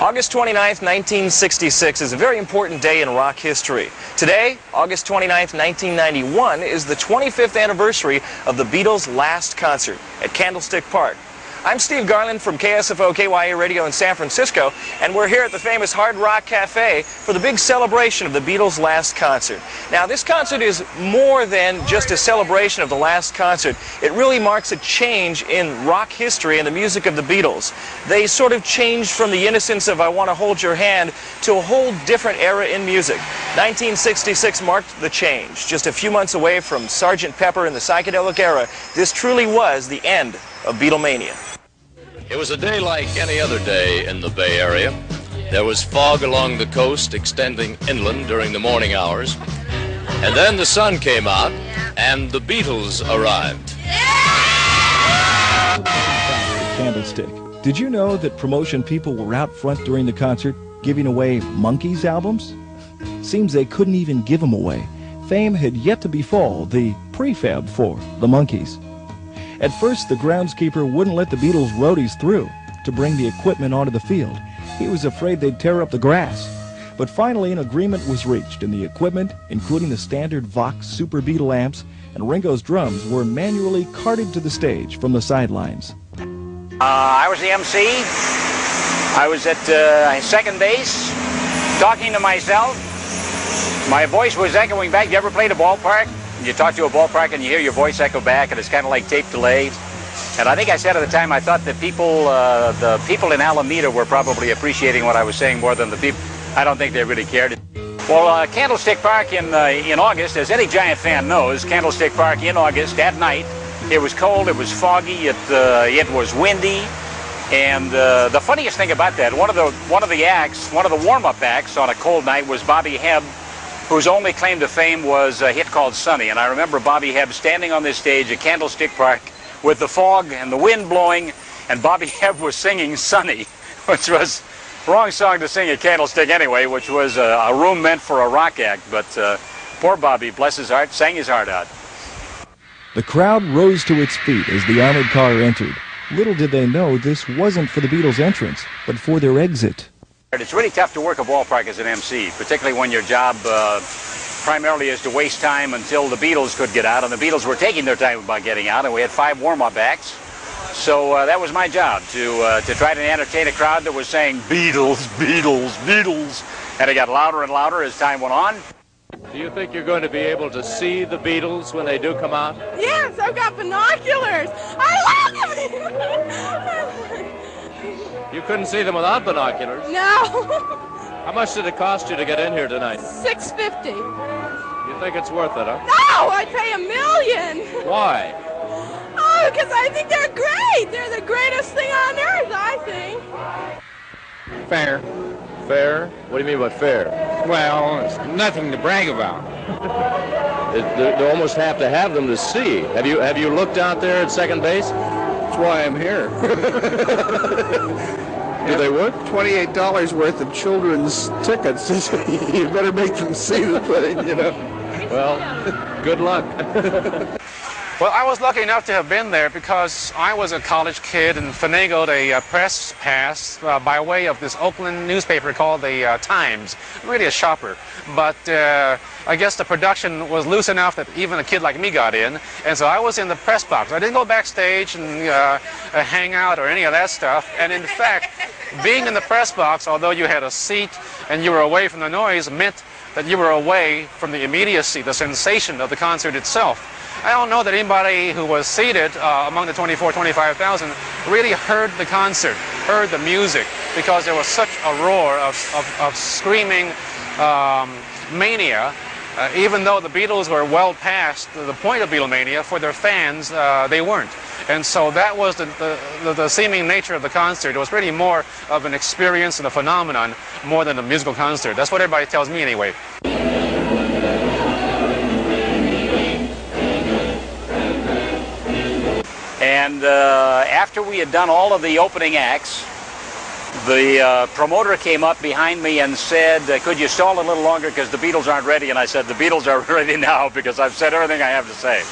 August 29th, 1966 is a very important day in rock history. Today, August 29th, 1991, is the 25th anniversary of the Beatles' last concert at Candlestick Park. I'm Steve Garland from KSFO KYA Radio in San Francisco, and we're here at the famous Hard Rock Cafe for the big celebration of the Beatles' last concert. Now, this concert is more than just a celebration of the last concert. It really marks a change in rock history and the music of the Beatles. They sort of changed from the innocence of I Want to Hold Your Hand to a whole different era in music. 1966 marked the change. Just a few months away from Sgt. Pepper and the psychedelic era, this truly was the end of Beatlemania. It was a day like any other day in the Bay Area. There was fog along the coast extending inland during the morning hours. And then the sun came out and the Beatles arrived. Candlestick. Did you know that promotion people were out front during the concert giving away Monkees albums? Seems they couldn't even give them away. Fame had yet to befall the prefab for the Monkees. At first, the groundskeeper wouldn't let the Beatles roadies through to bring the equipment onto the field. He was afraid they'd tear up the grass. But finally, an agreement was reached, and the equipment, including the standard Vox Super Beatle amps and Ringo's drums, were manually carted to the stage from the sidelines. I was the MC. I was at second base, talking to myself. My voice was echoing back. You ever played a ballpark? You talk to a ballpark and you hear your voice echo back, and it's kind of like tape delay. And I think I said at the time, I thought the people in Alameda were probably appreciating what I was saying more than the people. I don't think they really cared. Well, Candlestick Park in August, as any Giant fan knows, Candlestick Park in August at night, it was cold, it was foggy, it was windy. And the funniest thing about that, one of the warm-up acts on a cold night was Bobby Hebb, whose only claim to fame was a hit called Sunny. And I remember Bobby Hebb standing on this stage at Candlestick Park with the fog and the wind blowing, and Bobby Hebb was singing Sunny, which was the wrong song to sing at Candlestick anyway, which was a room meant for a rock act. But poor Bobby, bless his heart, sang his heart out. The crowd rose to its feet as the armored car entered. Little did they know this wasn't for the Beatles' entrance, but for their exit. It's really tough to work a ballpark as an MC, particularly when your job primarily is to waste time until the Beatles could get out, and the Beatles were taking their time about getting out, and we had 5 warm-up acts. So that was my job, to try to entertain a crowd that was saying, Beatles, Beatles, Beatles, and it got louder and louder as time went on. Do you think you're going to be able to see the Beatles when they do come out? Yes, I've got binoculars. I love them. You couldn't see them without binoculars. No. How much did it cost you to get in here tonight? $6.50. You think it's worth it, huh? No, I'd pay $1 million. Why? Oh, because I think they're great. They're the greatest thing on earth, I think. Fair. Fair? What do you mean by fair? Well, it's nothing to brag about. They almost have to have them to see. Have you looked out there at second base? That's why I'm here. Do they work? $28 worth of children's tickets. You better make them see the thing, you know. Well, good luck. Well, I was lucky enough to have been there because I was a college kid and finagled a press pass by way of this Oakland newspaper called the Times. Really a shopper. But I guess the production was loose enough that even a kid like me got in. And so I was in the press box. I didn't go backstage and hang out or any of that stuff. And in fact, being in the press box, although you had a seat and you were away from the noise, meant that you were away from the immediacy, the sensation of the concert itself. I don't know that anybody who was seated among the 25,000 really heard the concert, heard the music, because there was such a roar of screaming mania. Even though the Beatles were well past the point of Beatlemania, for their fans, they weren't. And so that was the seeming nature of the concert. It was really more of an experience and a phenomenon more than a musical concert. That's what everybody tells me anyway. And after we had done all of the opening acts, the promoter came up behind me and said, could you stall a little longer because the Beatles aren't ready? And I said, the Beatles are ready now because I've said everything I have to say.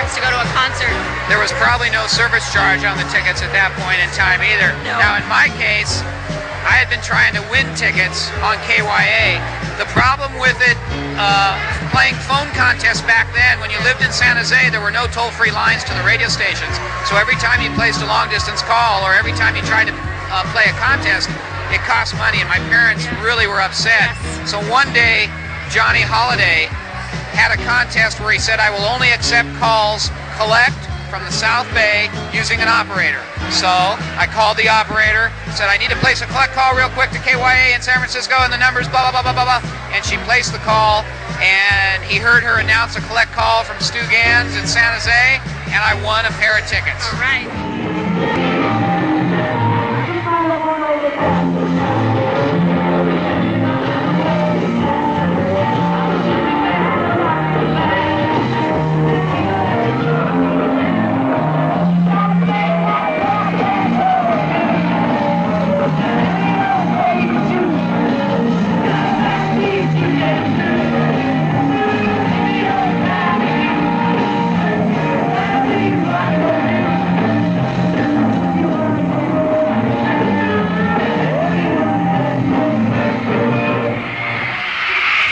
chance to go to a concert. There was probably no service charge on the tickets at that point in time either. No. Now, in my case, I had been trying to win tickets on KYA. The problem with it, playing phone contests back then, when you lived in San Jose, there were no toll-free lines to the radio stations. So every time you placed a long-distance call or every time you tried to play a contest, it cost money, and my parents really were upset. Yes. So one day, Johnny Holiday had a contest where he said, I will only accept calls collect from the South Bay using an operator. So I called the operator, said I need to place a collect call real quick to KYA in San Francisco, and the number's blah, blah, blah, blah, blah, blah. And she placed the call, and he heard her announce a collect call from Stu Gans in San Jose, and I won a pair of tickets. All right.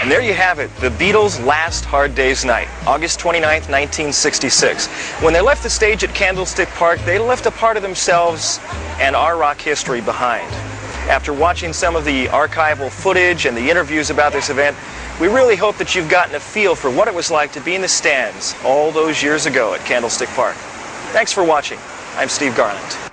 And there you have it, the Beatles' last Hard Day's Night, August 29th, 1966. When they left the stage at Candlestick Park, they left a part of themselves and our rock history behind. After watching some of the archival footage and the interviews about this event, we really hope that you've gotten a feel for what it was like to be in the stands all those years ago at Candlestick Park. Thanks for watching. I'm Steve Garland.